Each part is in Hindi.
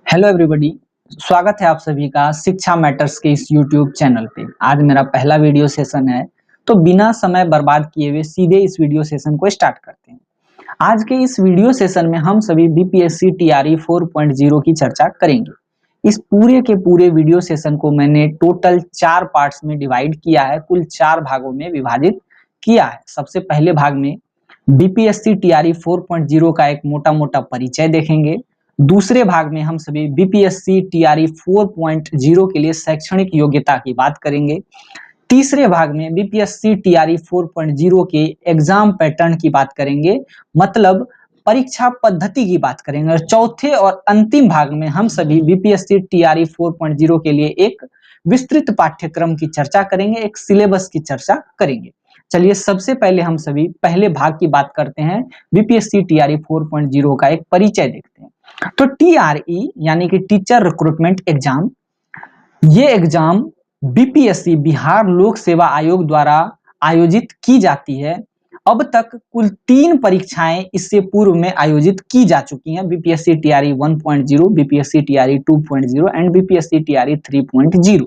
Hello everybody. स्वागत है आप सभी का शिक्षा मैटर्स के इस यूट्यूब चैनल पे। आज मेरा पहला वीडियो सेशन है, तो बिना समय बर्बाद किए हुए सीधे इस वीडियो सेशन को स्टार्ट करते हैं। आज के इस वीडियो सेशन में हम सभी बीपीएससी टीआरई 4.0 की चर्चा करेंगे। इस पूरे के पूरे वीडियो सेशन को मैंने टोटल 4 पार्ट्स में डिवाइड किया है, कुल 4 भागों में विभाजित किया है। सबसे पहले भाग में बीपीएससी टीआरई 4.0 का एक मोटा मोटा परिचय देखेंगे। दूसरे भाग में हम सभी बीपीएससी टीआरई 4.0 के लिए शैक्षणिक योग्यता की बात करेंगे। तीसरे भाग में बीपीएससी टीआरई 4.0 के एग्जाम पैटर्न की बात करेंगे, मतलब परीक्षा पद्धति की बात करेंगे। और चौथे और अंतिम भाग में हम सभी बीपीएससी टीआरई 4.0 के लिए एक विस्तृत पाठ्यक्रम की चर्चा करेंगे, एक सिलेबस की चर्चा करेंगे। चलिए सबसे पहले हम सभी पहले भाग की बात करते हैं, बीपीएससी टीआरई 4.0 का एक परिचय देखते हैं। तो टीआरई यानी कि टीचर रिक्रूटमेंट एग्जाम, ये एग्जाम बीपीएससी बिहार लोक सेवा आयोग द्वारा आयोजित की जाती है। अब तक कुल 3 परीक्षाएं इससे पूर्व में आयोजित की जा चुकी हैं, BPSC TRE 1.0, BPSC TRE 2.0 and BPSC TRE 3.0।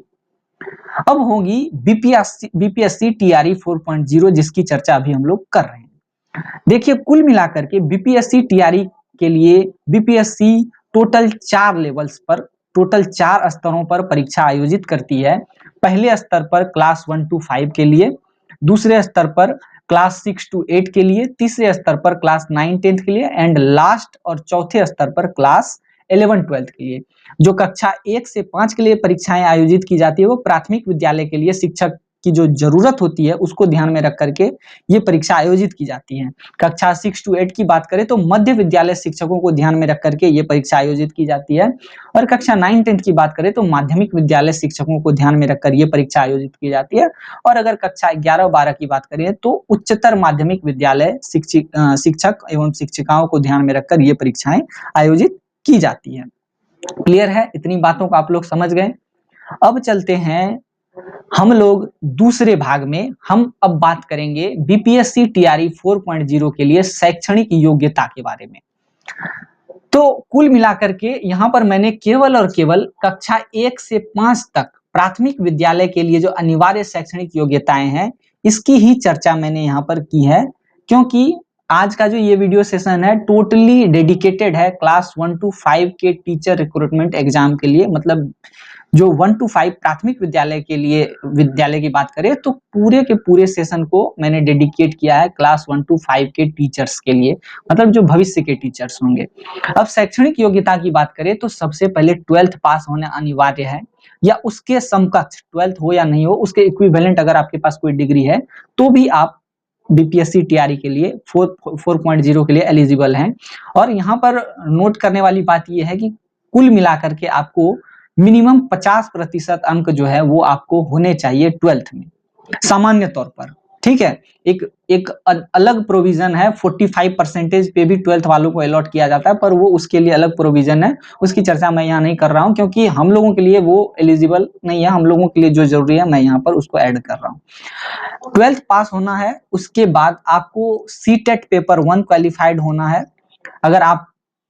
अब होगी बीपीएससी टीआरई 4.0, जिसकी चर्चा अभी हम लोग कर रहे हैं। देखिए कुल मिलाकर के बीपीएससी टीआरई के लिए बीपीएससी टोटल 4 लेवल्स पर, टोटल 4 स्तरों पर परीक्षा आयोजित करती है। पहले स्तर पर क्लास 1 to 5 के लिए, दूसरे स्तर पर क्लास 6 to 8 के लिए, तीसरे स्तर पर क्लास 9 10th के लिए एंड लास्ट और चौथे स्तर पर क्लास 11 12th के लिए। जो कक्षा 1 से 5 के लिए परीक्षाएं आयोजित की जाती है, वो प्राथमिक विद्यालय के लिए शिक्षक की जो जरूरत होती है उसको ध्यान में रख करके ये परीक्षा आयोजित की जाती है। कक्षा 6 to 8 की बात करें तो मध्य विद्यालय शिक्षकों को ध्यान में रख करके ये परीक्षा आयोजित की जाती है। और कक्षा 9 10th की बात करें तो माध्यमिक विद्यालय शिक्षकों को ध्यान में रखकर ये परीक्षा आयोजित की जाती है। और अगर कक्षा 11 12 की बात करें तो उच्चतर माध्यमिक विद्यालय शिक्षक एवं शिक्षिकाओं को ध्यान में रखकर ये परीक्षाएं आयोजित की जाती है। क्लियर है? इतनी बातों को आप लोग समझ गए। अब चलते हैं हम लोग दूसरे भाग में। हम अब बात करेंगे बीपीएससी टीआरई 4.0 के लिए शैक्षणिक योग्यता के बारे में। तो कुल मिलाकर के यहाँ पर मैंने केवल और केवल कक्षा 1 से 5 तक प्राथमिक विद्यालय के लिए जो अनिवार्य शैक्षणिक योग्यताएं हैं, इसकी ही चर्चा मैंने यहाँ पर की है, क्योंकि आज का जो ये वीडियो सेशन है टोटली डेडिकेटेड है क्लास 1 to 5 के टीचर रिक्रूटमेंट एग्जाम के लिए। मतलब जो 1 to 5 प्राथमिक विद्यालय के लिए विद्यालय की बात करें तो पूरे के पूरे सेशन को मैंने डेडिकेट किया है क्लास 1 to 5 के टीचर्स के लिए, मतलब जो भविष्य के टीचर्स होंगे। अब शैक्षणिक योग्यता की बात करें तो सबसे पहले 12th पास होना अनिवार्य है, या उसके समकक्ष 12th हो या नहीं हो, उसके इक्विवेलेंट अगर आपके पास कोई डिग्री है तो भी आप बीपीएससी टीआरई के लिए 4.0 के लिए एलिजिबल हैं। और यहाँ पर नोट करने वाली बात यह है कि कुल मिलाकर के आपको मिनिमम 50% अंक जो है वो आपको होने चाहिए 12th में, सामान्य तौर पर। ठीक है, एक अलग प्रोविजन है, 45% पे भी 12th वालों को अलॉट किया जाता है, पर वो उसके लिए अलग प्रोविजन है, उसकी चर्चा मैं यहाँ नहीं कर रहा हूँ क्योंकि हम लोगों के लिए वो एलिजिबल नहीं है। हम लोगों के लिए जो जरूरी है मैं यहाँ पर उसको ऐड कर रहा हूँ। 12th पास होना है, उसके बाद आपको सीटेट पेपर 1 क्वालिफाइड होना है। अगर आप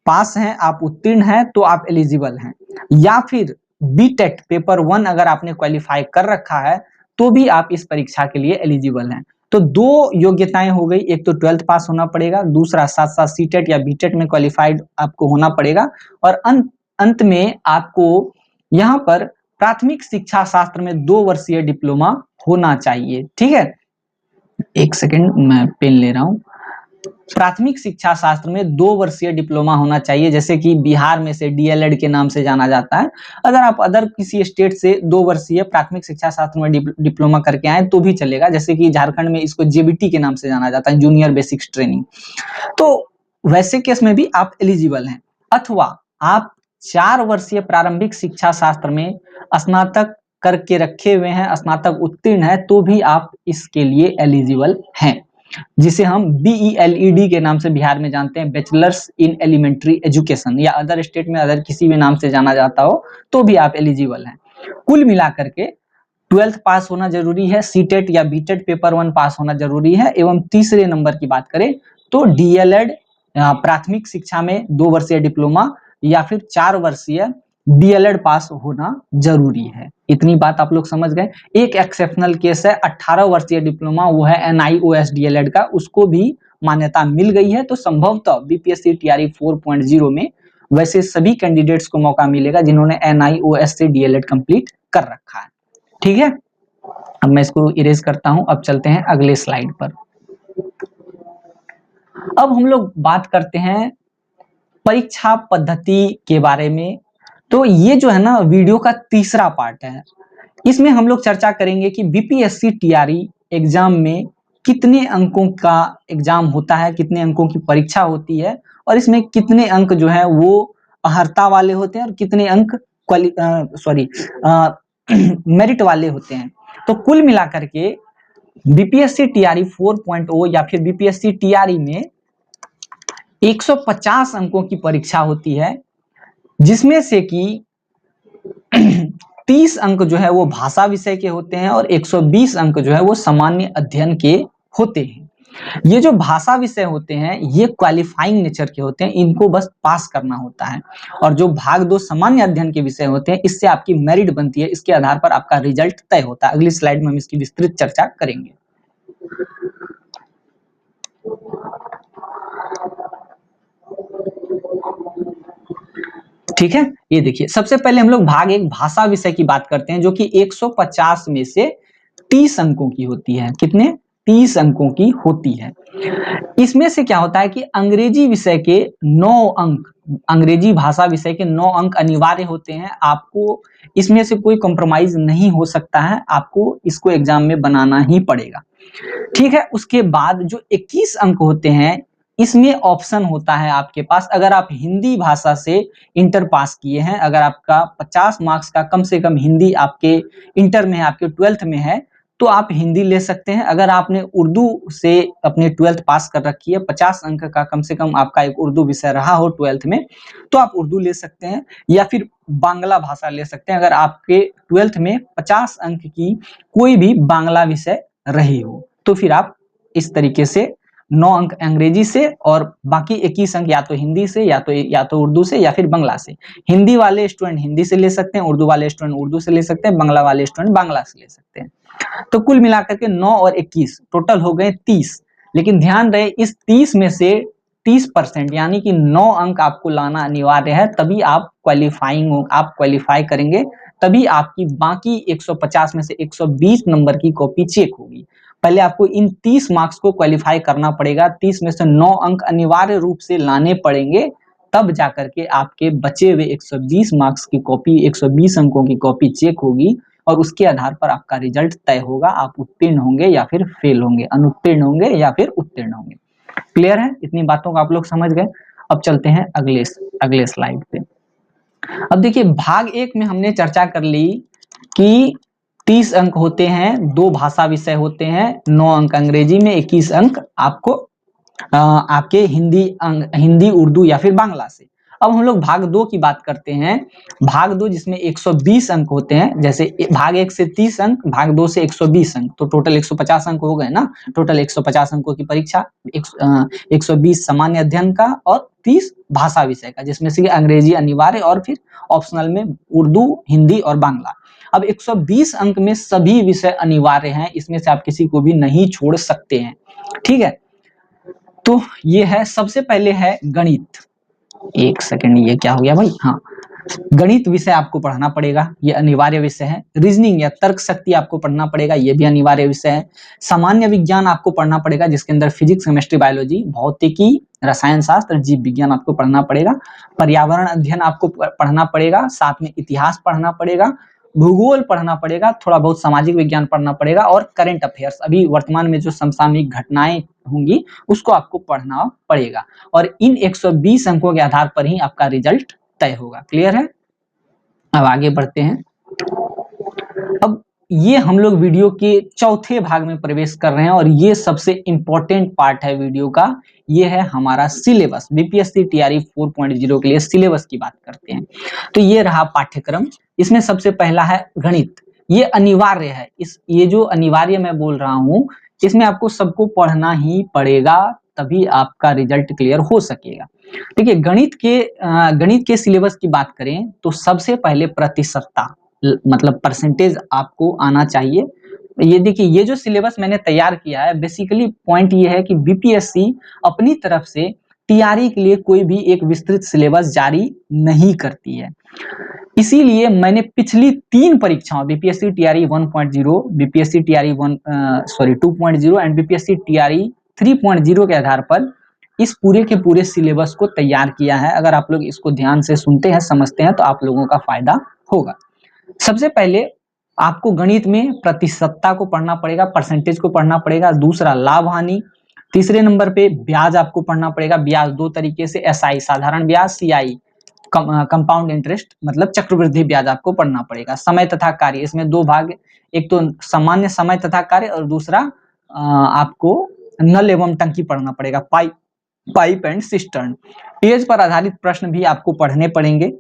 पास हैं, आप उत्तीर्ण हैं तो आप एलिजिबल हैं, या फिर बीटेट पेपर 1 अगर आपने क्वालिफाई कर रखा है तो भी आप इस परीक्षा के लिए एलिजिबल हैं। तो 2 योग्यताएं हो गई, एक तो 12th पास होना पड़ेगा, दूसरा साथ साथ सीटेट या बीटेट में क्वालिफाइड आपको होना पड़ेगा। और अंत में आपको यहाँ पर प्राथमिक शिक्षा शास्त्र में 2 वर्षीय डिप्लोमा होना चाहिए। ठीक है, एक सेकेंड मैं पेन ले रहा हूँ। प्राथमिक शिक्षा शास्त्र में 2 वर्षीय डिप्लोमा होना चाहिए, जैसे कि बिहार में से डीएलएड के नाम से जाना जाता है। अगर आप अदर किसी स्टेट से 2 वर्षीय प्राथमिक शिक्षा शास्त्र में डिप्लोमा करके आए तो भी चलेगा, जैसे कि झारखंड में इसको जेबीटी के नाम से जाना जाता है, जूनियर बेसिक्स ट्रेनिंग। तो वैसे केस में भी आप एलिजिबल हैं। अथवा आप 4 वर्षीय प्रारंभिक शिक्षा शास्त्र में स्नातक करके रखे हुए हैं, स्नातक उत्तीर्ण है, तो भी आप इसके लिए एलिजिबल हैं, जिसे हम BELED के नाम से बिहार में जानते हैं, बैचलर्स इन एलिमेंट्री एजुकेशन, या अदर स्टेट में अदर किसी भी नाम से जाना जाता हो तो भी आप एलिजिबल हैं। कुल मिलाकर के 12th पास होना जरूरी है, सीटेट या बीटेट पेपर 1 पास होना जरूरी है, एवं तीसरे नंबर की बात करें तो डीएलएड प्राथमिक शिक्षा में 2 वर्षीय डिप्लोमा या फिर 4 वर्षीय डीएलएड पास होना जरूरी है। इतनी बात आप लोग समझ गए। एक एक्सेप्शनल केस है 18 वर्षीय डिप्लोमा, वो है NIOS डीएलएड का, उसको भी मान्यता मिल गई है। तो संभवतः बीपीएससी टीआरई 4.0 में वैसे सभी कैंडिडेट्स को मौका मिलेगा जिन्होंने NIOS से डीएलएड कंप्लीट कर रखा है। ठीक है, अब मैं इसको इरेज करता हूं। अब चलते हैं अगले स्लाइड पर। अब हम लोग बात करते हैं परीक्षा पद्धति के बारे में। तो ये जो है ना वीडियो का तीसरा पार्ट है। इसमें हम लोग चर्चा करेंगे कि बीपीएससी टीआरई एग्जाम में कितने अंकों का एग्जाम होता है, कितने अंकों की परीक्षा होती है, और इसमें कितने अंक जो है वो अर्हता वाले होते हैं और कितने अंक मेरिट वाले होते हैं। तो कुल मिलाकर के बीपीएससी टीआरई 4.0 या फिर बीपीएससी टीआरई में 150 अंकों की परीक्षा होती है, जिसमें से कि 30 अंक जो है वो भाषा विषय के होते हैं और 120 अंक जो है वो सामान्य अध्ययन के होते हैं। ये जो भाषा विषय होते हैं ये क्वालिफाइंग नेचर के होते हैं, इनको बस पास करना होता है। और जो भाग 2 सामान्य अध्ययन के विषय होते हैं, इससे आपकी मेरिट बनती है, इसके आधार पर आपका रिजल्ट तय होता है। अगली स्लाइड में हम इसकी विस्तृत चर्चा करेंगे। ठीक है, ये देखिए, सबसे पहले हम लोग भाग 1 भाषा विषय की बात करते हैं, जो कि 150 में से 30 अंकों की होती है। कितने? 30 अंकों की होती है। इसमें से क्या होता है कि अंग्रेजी विषय के 9 अंक, अंग्रेजी भाषा विषय के 9 अंक अनिवार्य होते हैं। आपको इसमें से कोई कॉम्प्रोमाइज नहीं हो सकता है, आपको इसको एग्जाम में बनाना ही पड़ेगा। ठीक है, उसके बाद जो 21 अंक होते हैं, इसमें ऑप्शन होता है आपके पास। अगर आप हिंदी भाषा से इंटर पास किए हैं, अगर आपका 50 मार्क्स का कम से कम हिंदी आपके इंटर में है, आपके 12th में है, तो आप हिंदी ले सकते हैं। अगर आपने उर्दू से अपने 12th पास कर रखी है, 50 अंक का कम से कम आपका एक उर्दू विषय रहा हो 12th में, तो आप उर्दू ले सकते हैं, या फिर बांग्ला भाषा ले सकते हैं अगर आपके 12th में 50 अंक की कोई भी बांग्ला विषय रही हो। तो फिर आप इस तरीके से 9 अंक अंग्रेजी से और बाकी 21 अंक या तो हिंदी से या तो उर्दू से या फिर बांग्ला से। हिंदी वाले स्टूडेंट हिंदी से ले सकते हैं, उर्दू वाले स्टूडेंट उर्दू से ले सकते हैं, बांग्ला वाले स्टूडेंट बांग्ला से ले सकते हैं। तो कुल मिलाकर के 9 और 21 टोटल हो गए 30। लेकिन ध्यान रहे, इस 30 में से 30% यानी कि 9 अंक आपको लाना अनिवार्य है, तभी आप क्वालिफाई करेंगे, तभी आपकी बाकी 150 में से 120 नंबर की कॉपी चेक होगी। पहले आपको इन 30 मार्क्स को क्वालिफाई करना पड़ेगा, 30 में से 9 अंक अनिवार्य रूप से लाने पड़ेंगे, तब जाकर के आपके बचे हुए 120 मार्क्स की कॉपी, 120 अंकों की कॉपी चेक होगी और उसके आधार पर आपका रिजल्ट तय होगा। आप उत्तीर्ण होंगे या फिर फेल होंगे, अनुत्तीर्ण होंगे या फिर उत्तीर्ण होंगे। क्लियर है? इतनी बातों को आप लोग समझ गए। अब चलते हैं अगले स्लाइड पे। अब देखिए, भाग 1 में हमने चर्चा कर ली कि 30 अंक होते हैं, 2 भाषा विषय होते हैं, 9 अंक अंग्रेजी में, 21 अंक आपको आपके हिंदी उर्दू या फिर बांग्ला से। अब हम लोग भाग 2 की बात करते हैं। भाग 2 जिसमें 120 अंक होते हैं, जैसे भाग 1 से 30 अंक, भाग 2 से 120 अंक, तो टोटल 150 अंक हो गए ना। टोटल 150 अंकों की परीक्षा, 120 सामान्य अध्ययन का और 30 भाषा विषय का, जिसमें से अंग्रेजी अनिवार्य और फिर ऑप्शनल में उर्दू, हिंदी और बांग्ला। अब 120 अंक में सभी विषय अनिवार्य हैं, इसमें से आप किसी को भी नहीं छोड़ सकते हैं। ठीक है, तो ये है, सबसे पहले है गणित। एक सेकंड, ये क्या हो गया भाई? हाँ, गणित विषय आपको पढ़ना पड़ेगा, ये अनिवार्य विषय है। रीजनिंग या तर्क शक्ति आपको पढ़ना पड़ेगा, ये भी अनिवार्य विषय है। सामान्य विज्ञान आपको पढ़ना पड़ेगा, जिसके अंदर फिजिक्स, केमिस्ट्री, बायोलॉजी, भौतिकी, रसायन शास्त्र, जीव विज्ञान आपको पढ़ना पड़ेगा। पर्यावरण अध्ययन आपको पढ़ना पड़ेगा, साथ में इतिहास पढ़ना पड़ेगा, भूगोल पढ़ना पड़ेगा, थोड़ा बहुत सामाजिक विज्ञान पढ़ना पड़ेगा और करंट अफेयर्स, अभी वर्तमान में जो समसामयिक घटनाएं होंगी उसको आपको पढ़ना पड़ेगा। और इन 120 अंकों के आधार पर ही आपका रिजल्ट तय होगा। क्लियर है? अब आगे बढ़ते हैं। अब ये हम लोग वीडियो के चौथे भाग में प्रवेश कर रहे हैं और ये सबसे इंपॉर्टेंट पार्ट है वीडियो का। ये है हमारा सिलेबस। बीपीएससी टीआरई 4.0 के लिए सिलेबस की बात करते हैं। तो ये रहा पाठ्यक्रम। इसमें सबसे पहला है गणित। ये अनिवार्य है। ये जो अनिवार्य मैं बोल रहा हूं, इसमें आपको सबको पढ़ना ही पड़ेगा, तभी आपका रिजल्ट क्लियर हो सकेगा। देखिए गणित के सिलेबस की बात करें तो सबसे पहले प्रतिशतता मतलब परसेंटेज आपको आना चाहिए। ये देखिए ये जो सिलेबस मैंने तैयार किया है बेसिकली पॉइंट ये है कि बीपीएससी अपनी तरफ से टीआरई के लिए कोई भी एक विस्तृत सिलेबस जारी नहीं करती है। इसीलिए मैंने पिछली 3 परीक्षाओं BPSC TRE 1.0, BPSC TRE 2.0 and BPSC TRE 3.0 के आधार पर इस पूरे के पूरे सिलेबस को तैयार किया है। अगर आप लोग इसको ध्यान से सुनते हैं समझते हैं तो आप लोगों का फायदा होगा। सबसे पहले आपको गणित में प्रतिशतता को पढ़ना पड़ेगा, परसेंटेज को पढ़ना पड़ेगा। दूसरा लाभ हानि। तीसरे नंबर पे ब्याज आपको पढ़ना पड़ेगा। ब्याज 2 तरीके से, एसआई साधारण ब्याज, सीआई कंपाउंड इंटरेस्ट मतलब चक्रवृद्धि ब्याज आपको पढ़ना पड़ेगा। समय तथा कार्य, इसमें 2 भाग, एक तो सामान्य समय तथा कार्य और दूसरा आपको नल एवं टंकी पढ़ना पड़ेगा, पाइप एंड सिस्टर्न। पेज पर आधारित प्रश्न भी आपको पढ़ने पड़ेंगे।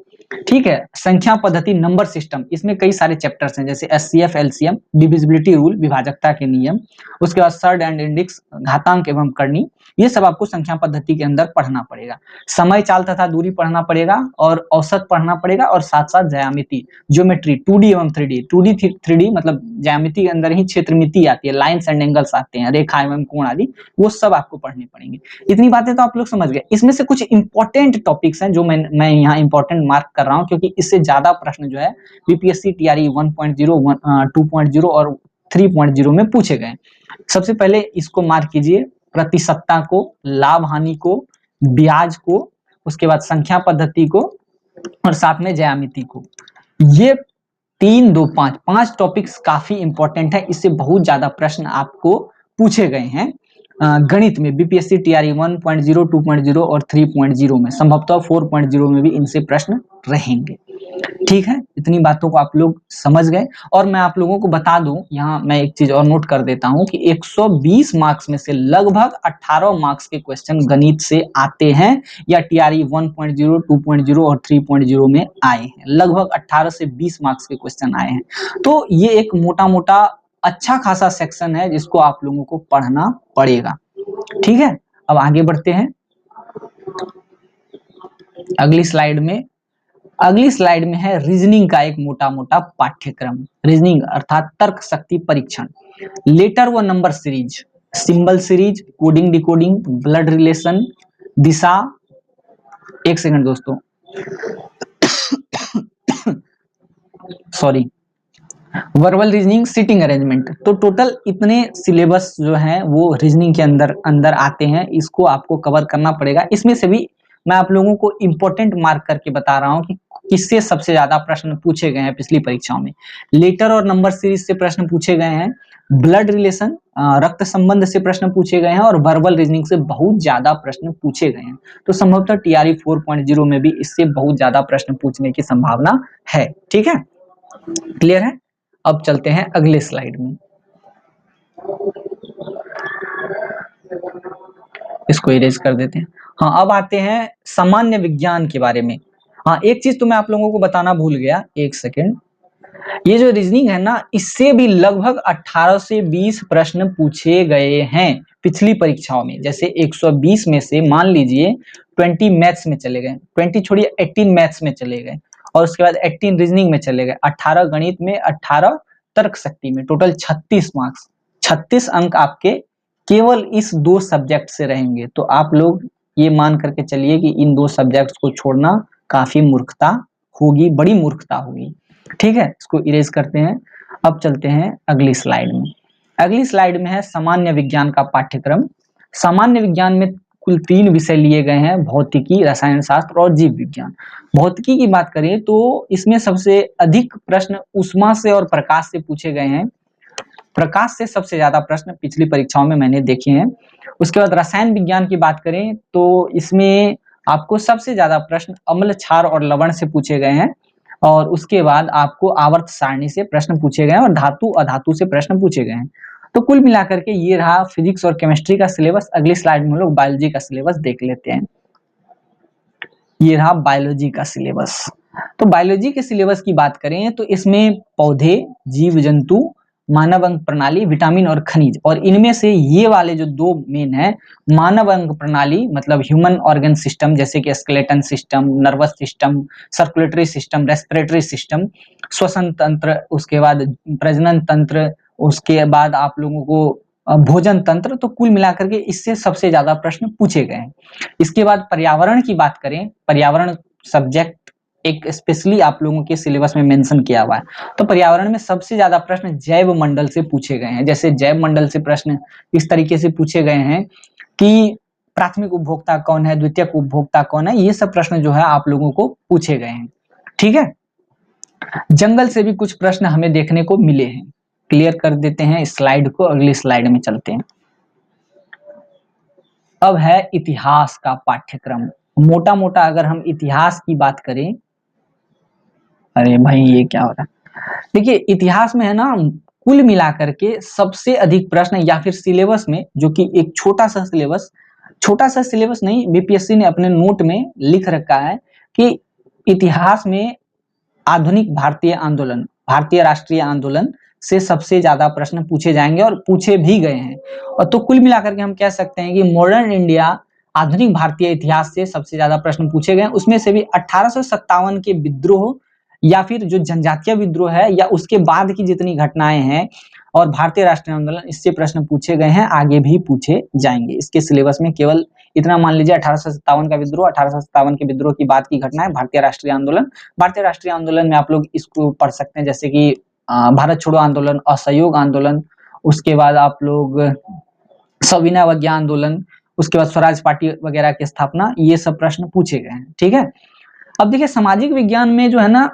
ठीक है। संख्या पद्धति, नंबर सिस्टम, इसमें कई सारे चैप्टर्स हैं जैसे एचसीएफ, एलसीएम, डिविजिबिलिटी रूल, विभाजकता के नियम, उसके बाद सर्ड एंड इंडेक्स, घातांक एवं करनी, ये सब आपको संख्या पद्धति के अंदर पढ़ना पड़ेगा। समय, चाल तथा दूरी पढ़ना पड़ेगा और औसत पढ़ना पड़ेगा और साथ साथ ज्यामिति, ज्योमेट्री, 2D एवं 3D। 2D 3D मतलब ज्यामिति के अंदर ही क्षेत्रमिति आती है, लाइन्स एंड एंगल्स आते हैं, रेखा एवं कोण आदि, वो सब आपको पढ़ने पड़ेंगे। इतनी बातें तो आप लोग समझ गए। इसमें से कुछ इंपॉर्टेंट टॉपिक्स हैं जो मैं यहाँ इंपॉर्टेंट मार्क कर रहा हूँ क्योंकि इससे ज्यादा प्रश्न जो है बीपीएससी टीआरई 1.0, 2.0 और 3.0 में पूछे गए। सबसे पहले इसको मार्क कीजिए, प्रतिशतता को, लाभ हानि को, ब्याज को, उसके बाद संख्या पद्धति को और साथ में ज्यामिति को। ये 3, 2, 5 टॉपिक्स काफी इंपॉर्टेंट है। इससे बहुत ज्यादा प्रश्न आपको पूछे गए हैं गणित में बीपीएससी टीआरई 1.0, 2.0 और 3.0 में, संभवतः 4.0 में भी इनसे प्रश्न रहेंगे। ठीक है, इतनी बातों को आप लोग समझ गए। और मैं आप लोगों को बता दूं, यहाँ मैं एक चीज और नोट कर देता हूं कि 120 मार्क्स में से लगभग 18 मार्क्स के क्वेश्चन गणित से आते हैं या टीआरई 1.0, 2.0 और 3.0 में आए हैं। लगभग 18 से 20 मार्क्स के क्वेश्चन आए हैं। तो ये एक मोटा मोटा अच्छा खासा सेक्शन है जिसको आप लोगों को पढ़ना पड़ेगा। ठीक है, अब आगे बढ़ते हैं अगली स्लाइड में। अगली स्लाइड में है रीजनिंग का एक मोटा मोटा पाठ्यक्रम। रीजनिंग अर्थात तर्क शक्ति परीक्षण, लेटर व number series, symbol series, coding decoding, blood relation, दिशा, एक सेकंड दोस्तों sorry, verbal reasoning, seating arrangement. तो टोटल इतने सिलेबस जो हैं वो रीजनिंग के अंदर आते हैं। इसको आपको कवर करना पड़ेगा। इसमें से भी मैं आप लोगों को इंपॉर्टेंट मार्क करके बता रहा हूं कि किससे सबसे ज्यादा प्रश्न पूछे गए हैं पिछली परीक्षाओं में। लेटर और नंबर सीरीज से प्रश्न पूछे गए हैं, ब्लड रिलेशन रक्त संबंध से प्रश्न पूछे गए हैं और वर्बल रीजनिंग से बहुत ज्यादा प्रश्न पूछे गए हैं। तो संभवतः टीआरई 4.0 में भी इससे बहुत ज्यादा प्रश्न पूछने की संभावना है। ठीक है, क्लियर है। अब चलते हैं अगले स्लाइड में, इसको इरेज कर देते हैं। हाँ, अब आते हैं सामान्य विज्ञान के बारे में। हाँ, एक चीज तो मैं आप लोगों को बताना भूल गया, एक सेकेंड। ये जो रीजनिंग है ना, इससे भी लगभग 18 से 20 प्रश्न पूछे गए हैं पिछली परीक्षाओं में। जैसे 120 में से मान लीजिए 20 मैथ्स में चले गए, 20 छोड़िए 18 मैथ्स में चले गए और उसके बाद 18 रीजनिंग में चले गए, 18 गणित में, 18 तर्क शक्ति में, टोटल 36 मार्क्स, 36 अंक आपके केवल इस 2 सब्जेक्ट से रहेंगे। तो आप लोग ये मान करके चलिए कि इन 2 सब्जेक्ट्स को छोड़ना काफी मूर्खता होगी, बड़ी मूर्खता होगी। ठीक है, इसको इरेज करते हैं। अब चलते हैं अगली स्लाइड में। अगली स्लाइड में है सामान्य विज्ञान का पाठ्यक्रम। सामान्य विज्ञान में कुल 3 विषय लिए गए हैं, भौतिकी, रसायन शास्त्र और जीव विज्ञान। भौतिकी की बात करें तो इसमें सबसे अधिक प्रश्न ऊष्मा से और प्रकाश से पूछे गए हैं। प्रकाश से सबसे ज्यादा प्रश्न पिछली परीक्षाओं में मैंने देखे हैं। उसके बाद रसायन विज्ञान की बात करें तो इसमें आपको सबसे ज्यादा प्रश्न अम्ल, क्षार और लवण से पूछे गए हैं और उसके बाद आपको आवर्त सारणी से प्रश्न पूछे गए हैं और धातु अधातु से प्रश्न पूछे गए हैं। तो कुल मिलाकर के ये रहा फिजिक्स और केमिस्ट्री का सिलेबस। अगली स्लाइड में हम लोग बायोलॉजी का सिलेबस देख लेते हैं। ये रहा बायोलॉजी का सिलेबस। तो बायोलॉजी के सिलेबस की बात करें तो इसमें पौधे, जीव जंतु, मानव अंग प्रणाली, विटामिन और खनिज। और इनमें से ये वाले जो दो मेन है, मानव अंग प्रणाली मतलब ह्यूमन ऑर्गन सिस्टम, जैसे कि skeleton system, nervous system, circulatory system, respiratory system, श्वसन तंत्र, उसके बाद प्रजनन तंत्र, उसके बाद आप लोगों को भोजन तंत्र। तो कुल मिलाकर के इससे सबसे ज्यादा प्रश्न पूछे गए हैं। इसके बाद पर्यावरण की बात करें, पर्यावरण सब्जेक्ट एक स्पेशली आप लोगों के सिलेबस में मेंशन किया हुआ है। तो पर्यावरण में सबसे ज्यादा प्रश्न जैव मंडल से पूछे गए हैं। जैसे जैव मंडल से प्रश्न इस तरीके से पूछे गए हैं कि प्राथमिक उपभोक्ता कौन है, द्वितीयक उपभोक्ता कौन है, ये सब प्रश्न जो है आप लोगों को पूछे गए हैं। ठीक है, जंगल से भी कुछ प्रश्न हमें देखने को मिले हैं। क्लियर कर देते हैं इस स्लाइड को, अगली स्लाइड में चलते हैं। अब है इतिहास का पाठ्यक्रम। मोटा मोटा अगर हम इतिहास की बात करें, अरे भाई ये क्या हो रहा है, देखिए इतिहास में है ना, कुल मिलाकर के सबसे अधिक प्रश्न या फिर सिलेबस में, जो कि एक छोटा सा सिलेबस नहीं, बीपीएससी ने अपने नोट में लिख रखा है कि इतिहास में आधुनिक भारतीय आंदोलन, भारतीय राष्ट्रीय आंदोलन से सबसे ज्यादा प्रश्न पूछे जाएंगे और पूछे भी गए हैं। और तो कुल मिलाकर के हम कह सकते हैं कि मॉडर्न इंडिया आधुनिक भारतीय इतिहास से सबसे ज्यादा प्रश्न पूछे गए। उसमें से भी 1857 के विद्रोह या फिर जो जनजातीय विद्रोह है या उसके बाद की जितनी घटनाएं हैं और भारतीय राष्ट्रीय आंदोलन, इससे प्रश्न पूछे गए हैं, आगे भी पूछे जाएंगे। इसके सिलेबस में केवल इतना मान लीजिए 1857 का विद्रोह, 1857 के विद्रोह की बाद की घटना है, भारतीय राष्ट्रीय आंदोलन। भारतीय राष्ट्रीय आंदोलन में आप लोग इसको पढ़ सकते हैं, जैसे कि भारत छोड़ो आंदोलन, असहयोग आंदोलन, उसके बाद आप लोग सविनय अवज्ञा आंदोलन, उसके बाद स्वराज पार्टी वगैरह की स्थापना, ये सब प्रश्न पूछे गए हैं। ठीक है, अब देखिए सामाजिक विज्ञान में जो है ना,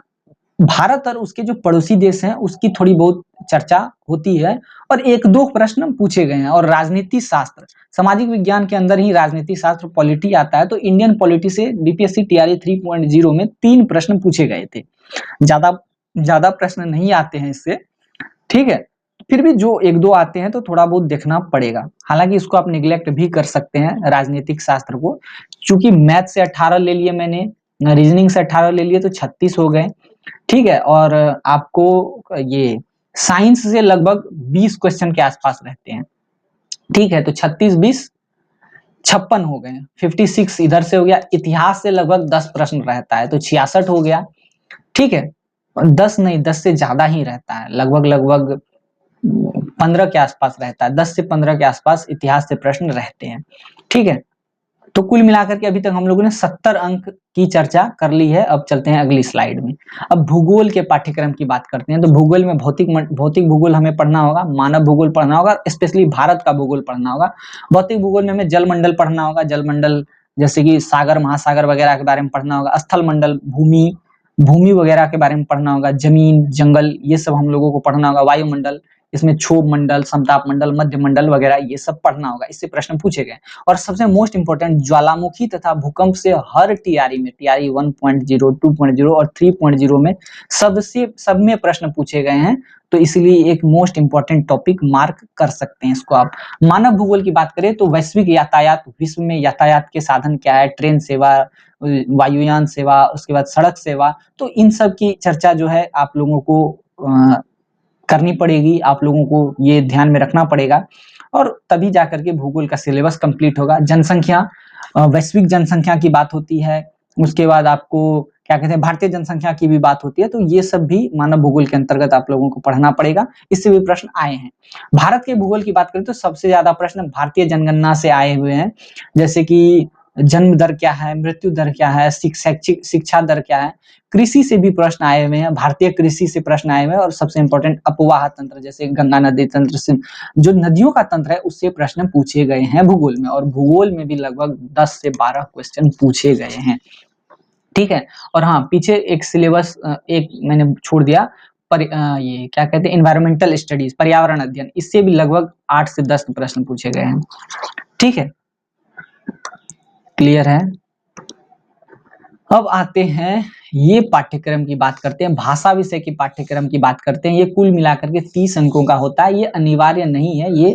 भारत और उसके जो पड़ोसी देश हैं उसकी थोड़ी बहुत चर्चा होती है और एक दो प्रश्न पूछे गए हैं। और राजनीति शास्त्र, सामाजिक विज्ञान के अंदर ही राजनीति शास्त्र पॉलिटी आता है, तो इंडियन पॉलिटी से बीपीएससी टीआरई 3.0 में 3 प्रश्न पूछे गए थे। ज्यादा प्रश्न नहीं आते हैं इससे। ठीक है, फिर भी जो एक दो आते हैं तो थोड़ा बहुत देखना पड़ेगा। हालांकि इसको आप निगलेक्ट भी कर सकते हैं राजनीतिक शास्त्र को, क्योंकि मैथ से 18 ले लिए मैंने, रीजनिंग से 18 ले लिए तो 36 हो गए। ठीक है, और आपको ये साइंस से लगभग 20 क्वेश्चन के आसपास रहते हैं। ठीक है, तो 36 20 56 हो गए, 56 इधर से हो गया। इतिहास से लगभग 10 प्रश्न रहता है तो 66 हो गया। ठीक है, 10 नहीं, 10 से ज्यादा ही रहता है, लगभग 15 के आसपास रहता है, 10 से 15 के आसपास इतिहास से प्रश्न रहते हैं। ठीक है, तो कुल मिलाकर के अभी तक हम लोगों ने 70 अंक की चर्चा कर ली है। अब चलते हैं अगली स्लाइड में। अब भूगोल के पाठ्यक्रम की बात करते हैं। तो भूगोल में भौतिक भूगोल हमें पढ़ना होगा, मानव भूगोल पढ़ना होगा, स्पेशली भारत का भूगोल पढ़ना होगा। भौतिक भूगोल में हमें जलमंडल पढ़ना होगा, जलमंडल जैसे कि सागर महासागर वगैरह के बारे में पढ़ना होगा, स्थल मंडल, भूमि वगैरह के बारे में पढ़ना होगा, जमीन जंगल ये सब हम लोगों को पढ़ना होगा, वायुमंडल, इसमें क्षोभ मंडल, समताप मंडल, मध्य मंडल वगैरह ये सब पढ़ना होगा। इससे प्रश्न पूछे गए। और सबसे मोस्ट इंपोर्टेंट, ज्वालामुखी तथा भूकंप से हर टीआरई में, टीआरई 1.0, 2.0 और 3.0 में सब में प्रश्न पूछे गए हैं। तो इसलिए एक मोस्ट इंपोर्टेंट टॉपिक मार्क कर सकते हैं इसको आप। मानव भूगोल की बात करें तो वैश्विक यातायात, विश्व में यातायात के साधन क्या है, ट्रेन सेवा, वायुयान सेवा, उसके बाद सड़क सेवा, तो इन सब की चर्चा जो है आप लोगों को करनी पड़ेगी, आप लोगों को ये ध्यान में रखना पड़ेगा और तभी जाकर के भूगोल का सिलेबस कंप्लीट होगा। जनसंख्या, वैश्विक जनसंख्या की बात होती है, उसके बाद आपको क्या कहते हैं, भारतीय जनसंख्या की भी बात होती है, तो ये सब भी मानव भूगोल के अंतर्गत आप लोगों को पढ़ना पड़ेगा। इससे भी प्रश्न आए हैं। भारत के भूगोल की बात करें तो सबसे ज्यादा प्रश्न भारतीय जनगणना से आए हुए हैं, जैसे कि जन्म दर क्या है, मृत्यु दर क्या है, शिक्षा दर क्या है। कृषि से भी प्रश्न आए हुए हैं, भारतीय कृषि से प्रश्न आए हुए हैं। और सबसे इंपॉर्टेंट अपवाह तंत्र, जैसे गंगा नदी तंत्र से, जो नदियों का तंत्र है उससे प्रश्न पूछे गए हैं भूगोल में। और भूगोल में भी लगभग 10 से 12 क्वेश्चन पूछे गए हैं। ठीक है, और हाँ पीछे एक सिलेबस एक मैंने छोड़ दिया, पर ये क्या कहते हैं, एनवायरमेंटल स्टडीज, पर्यावरण अध्ययन, इससे भी लगभग 8 से 10 प्रश्न पूछे गए हैं। ठीक है, क्लियर है। अब आते हैं ये पाठ्यक्रम की बात करते हैं, भाषा विषय के पाठ्यक्रम की बात करते हैं। ये कुल मिलाकर के 30 अंकों का होता है। ये अनिवार्य नहीं है, ये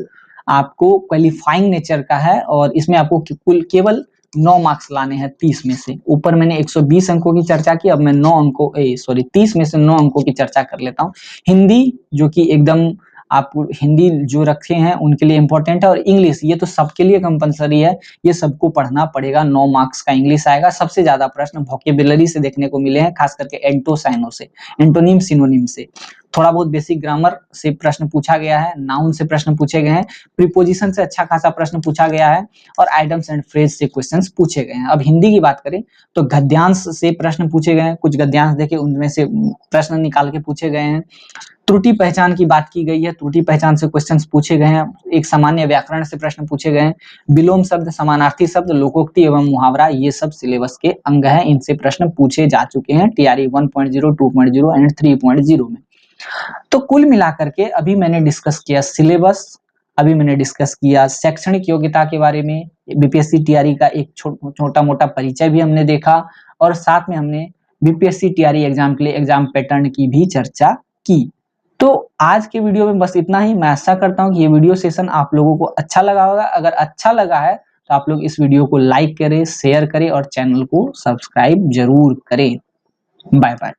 आपको क्वालिफाइंग नेचर का है और इसमें आपको केवल 9 मार्क्स लाने हैं 30 में से। ऊपर मैंने 120 अंकों की चर्चा की, अब मैं 30 में से 9 अंकों की चर्चा कर लेता हूँ। हिंदी जो कि एकदम आप हिंदी जो रखे हैं उनके लिए इंपॉर्टेंट है, और इंग्लिश ये तो सबके लिए कंपलसरी है, ये सबको पढ़ना पड़ेगा। 9 मार्क्स का इंग्लिश आएगा। सबसे ज्यादा प्रश्न वोकेबुलरी से देखने को मिले हैं, खास करके एंटोसाइनो से, एंटोनिम सिनोनिम से। थोड़ा बहुत बेसिक ग्रामर से प्रश्न पूछा गया है, नाउन से प्रश्न पूछे गए हैं, प्रीपोजिशन से अच्छा खासा प्रश्न पूछा गया है, और आइटम्स एंड फ्रेज से क्वेश्चंस पूछे गए हैं। अब हिंदी की बात करें तो गद्यांश से प्रश्न पूछे गए हैं, कुछ गद्यांश देखे उनमें से प्रश्न निकाल के पूछे गए हैं। त्रुटि पहचान की बात की गई है, त्रुटि पहचान से क्वेश्चंस पूछे गए हैं। एक सामान्य व्याकरण से प्रश्न पूछे गए हैं। विलोम शब्द, समानार्थी शब्द, लोकोक्ति एवं मुहावरा, ये सब सिलेबस के अंग हैं, इनसे प्रश्न पूछे जा चुके हैं टीआरई 1.0, 2.0 एंड 3.0 में। तो कुल मिलाकर के अभी मैंने डिस्कस किया सिलेबस, अभी मैंने डिस्कस किया शैक्षणिक योग्यता के बारे में, बीपीएससी टीआरई का एक छोटा मोटा परिचय भी हमने देखा, और साथ में हमने बीपीएससी टीआरई एग्जाम के लिए एग्जाम पैटर्न की भी चर्चा की। तो आज के वीडियो में बस इतना ही। मैं आशा करता हूँ कि ये वीडियो सेशन आप लोगों को अच्छा लगा होगा। अगर अच्छा लगा है तो आप लोग इस वीडियो को लाइक करें, शेयर करें और चैनल को सब्सक्राइब जरूर करें। Bye bye.